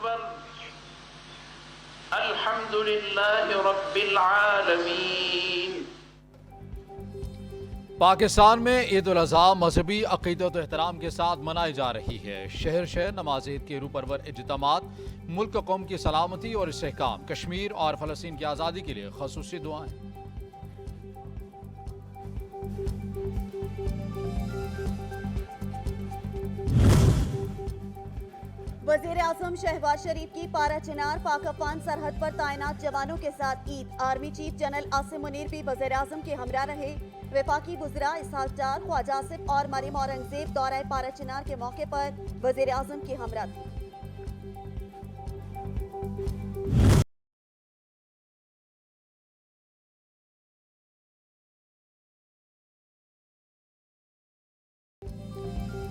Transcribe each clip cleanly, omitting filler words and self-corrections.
अकबर। अल्हम्दुलिल्लाहि रब्बिल आलमीन। पाकिस्तान में ईद उल अज़हा मजहबी अक़ीदत एहतराम के साथ मनाई जा रही है। शहर शहर नमाज ईद के रूपरवर इज्तिमात, मुल्क कौम की सलामती और इस्तेहकाम, कश्मीर और फ़लस्तीन की आज़ादी के लिए ख़ुसूसी दुआएं। वज़ीर आज़म शहबाज शरीफ की पारा चिनार पाक अफगान सरहद पर तैनात जवानों के साथ Eid. Army chief general Asim Munir भी वज़ीर आज़म के हमरा रहे। वफाकी वज़रा इसहाक डार, ख्वाजा आसिफ और मरियम औरंगजेब दौरा पारा चिनार के मौके पर वज़ीर आज़म के हमरा थे।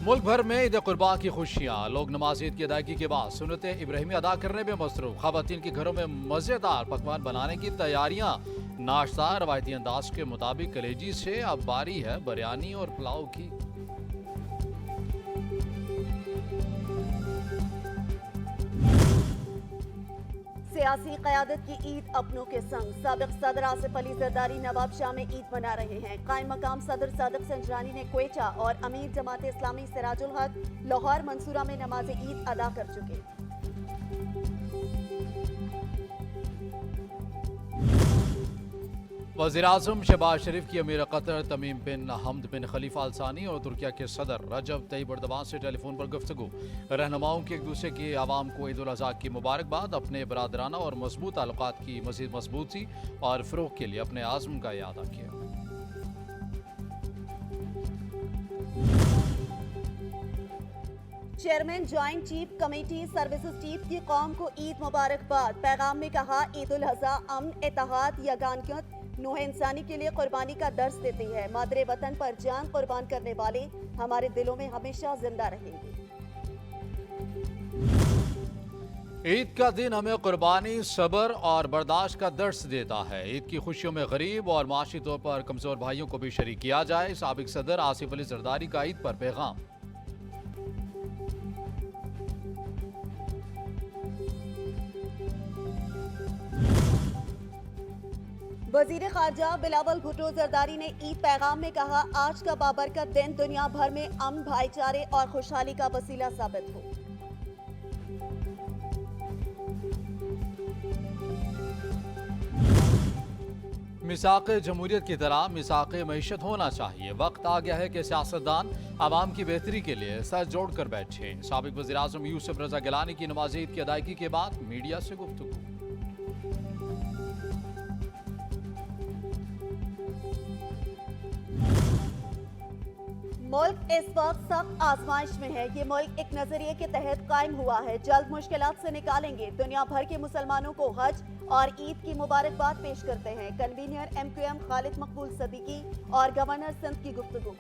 मुल्क भर में ईद कुर्बान की खुशियाँ। लोग नमाज ईद की अदायगी के बाद सुन्नत इब्राहिमी अदा करने में मसरूफ। ख़वातीन के घरों में मज़ेदार पकवान बनाने की तैयारियाँ। नाश्ता रवायती अंदाज के मुताबिक कलेजी से, अब बारी है बिरयानी और पुलाव की। सियासी क़यादत की ईद अपनों के संग। साबिक़ सदर आसिफ अली ज़रदारी नवाब शाह में ईद मना रहे हैं। कायम मकाम सदर सादिक संजरानी ने क्वेटा और अमीर जमात इस्लामी सिराजुल हक लाहौर मंसूरा में नमाज ईद अदा कर चुके। वज़ीर आज़म शहबाज शरीफ की अमीर कतर तमीम बिन हमद बिन खलीफा अल सानी और तुर्किया के सदर रजब तैयब एर्दोगान से टेलीफोन पर गुफ्तगू। रहनुमाओं की एक दूसरे के आवाम को ईद उल अज़हा की मुबारकबाद। अपने बरादराना और मजबूत ताल्लुकात की मज़ीद मजबूती और फ़रोग़ के लिए अपने आज़म का इआदा किया। Chairman joint chief committee services chief की कौम को ईद मुबारकबाद। पैगाम में कहा, ईद उल अज़हा अमन, इत्तेहाद, यगानियत, नूह इंसानी के लिए कुर्बानी का दर्स देती है। मादरे वतन पर जान कुर्बान करने वाले हमारे दिलों में हमेशा जिंदा रहेंगे। ईद का दिन हमें कुर्बानी, सब्र और बर्दाश्त का दर्स देता है। ईद की खुशियों में गरीब और माशी तौर पर कमजोर भाइयों को भी शरीक किया जाए। साबिक सदर आसिफ अली ज़रदारी का ईद पर पैगाम। वजीर खारजा बिलावल भुट्टो जरदारी ने ईद पैगाम में कहा, आज का बाबरकत दिन दुनिया भर में अमन, भाईचारे और खुशहाली का वसीला साबित हो। मिसाक़ जमहूरियत की तरह मिसाक़ मईशत होना चाहिए। वक्त आ गया है कि सियासतदान आवाम की बेहतरी के लिए सर जोड़ कर बैठे। साबिक वज़ीर आज़म यूसुफ रज़ा गिलानी की नमाज ईद की अदायगी के बाद मीडिया से गुफ्तगू। मुल्क इस वक्त सख्त आजमाइश में है। ये मुल्क एक नजरिए के तहत कायम हुआ है, जल्द मुश्किलात से निकालेंगे। दुनिया भर के मुसलमानों को हज और ईद की मुबारकबाद पेश करते हैं। कन्वीनर MQM खालिद मकबूल सदीकी और गवर्नर सिंध की गुफ्तगू।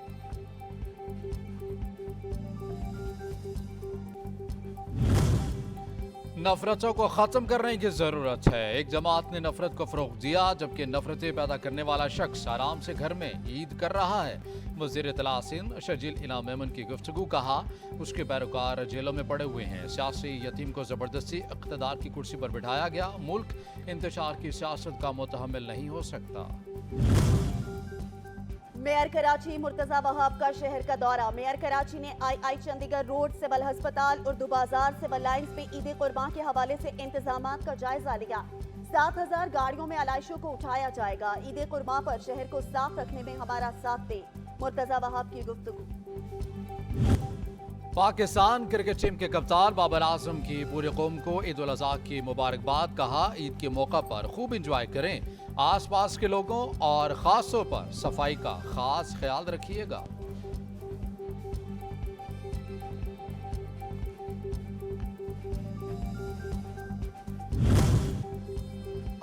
नफरतों को ख़त्म करने की ज़रूरत है। एक जमात ने नफरत को फ़रोग़ दिया, जबकि नफरतें पैदा करने वाला शख्स आराम से घर में ईद कर रहा है। वज़ीर इत्तला सिंध शर्जील इनाम मेमन की गुफ्तगू। कहा, उसके पैरोकार जेलों में पड़े हुए हैं। सियासी यतीम को ज़बरदस्ती इक़्तिदार की कुर्सी पर बिठाया गया। मुल्क इंतशार की सियासत का मुतहम्मिल नहीं हो सकता। मेयर कराची मुर्तज़ा वहाब का शहर का दौरा। मेयर कराची ने आई चंडीगढ़ रोड, सिविल अस्पताल, उर्दू बाजार, सिविल लाइन्स पे ईद कुर्बान के हवाले से इंतजामात का जायजा लिया। 7000 गाड़ियों में आलाइशों को उठाया जाएगा। ईद कुर्बान पर शहर को साफ रखने में हमारा साथ दे, मुर्तज़ा वहाब की गुफ्तगू। पाकिस्तान क्रिकेट टीम के कप्तान बाबर आजम की पूरी कौम को ईद उल अज़हा की मुबारकबाद। कहा, ईद के मौका पर खूब इंजॉय करें। आसपास के लोगों और ख़ास तौर पर सफाई का खास ख्याल रखिएगा।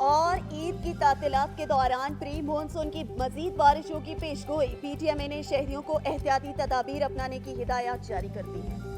और ईद की तातीलात के दौरान प्री मानसून की मजीद बारिशों की पेशगोई। PTMA ने शहरियों को एहतियाती तदाबीर अपनाने की हिदायत जारी कर दी है।